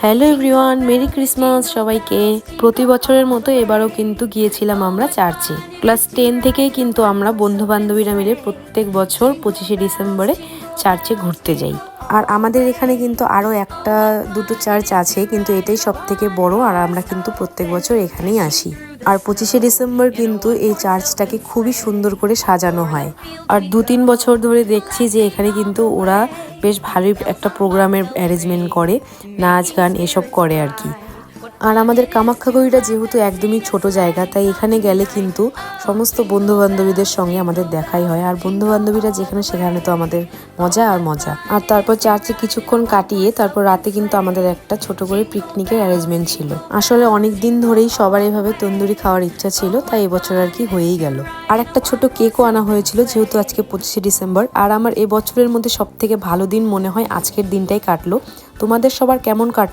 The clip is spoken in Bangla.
হ্যালো এভরিওয়ান, মেরি ক্রিসমাস সবাইকে। প্রতি বছরের মতো এবারও কিন্তু গিয়েছিলাম আমরা চার্চে। ক্লাস 10 থেকেই কিন্তু আমরা বন্ধু বান্ধবীরা মিলে প্রত্যেক বছর 25শে ডিসেম্বরে চার্চে ঘুরতে যাই। আর আমাদের এখানে কিন্তু আরও একটা দুটো চার্চ আছে, কিন্তু এটাই সব থেকে বড়। আর আমরা কিন্তু প্রত্যেক বছর এখানেই আসি। আর 25শে ডিসেম্বর কিন্তু এই চার্চটাকে খুবই সুন্দর করে সাজানো হয়। আর 2-3 বছর ধরে দেখছি যে এখানে কিন্তু ওরা বেশ ভালোই একটা প্রোগ্রামের অ্যারেঞ্জমেন্ট করে, নাচ গান এসব করে আর কি। আর আমাদের কামাখ্যাগড়িটা যেহেতু একদমই ছোট জায়গা, তাই এখানে গেলে কিন্তু সমস্ত বন্ধু বান্ধবীদের সঙ্গে আমাদের দেখাই হয়। আর বন্ধু বান্ধবীরা যেখানে সেখানে তো আমাদের মজা আর মজা। আর তারপর চার্চে কিছুক্ষণ কাটিয়ে তারপর রাতে কিন্তু আমাদের একটা ছোট করে পিকনিকের অ্যারেঞ্জমেন্ট ছিল। আসলে অনেক দিন ধরেই সবার এভাবে তন্দুরি খাওয়ার ইচ্ছা ছিল, তাই এবছর আর কি হয়েই গেল। আর একটা ছোট কেকও আনা হয়েছিল, যেহেতু আজকে 25শে ডিসেম্বর। আর আমার এবছরের মধ্যে সব থেকে ভালো দিন মনে হয় আজকের দিনটাই কাটলো। তোমাদের সবার কেমন কাটলো?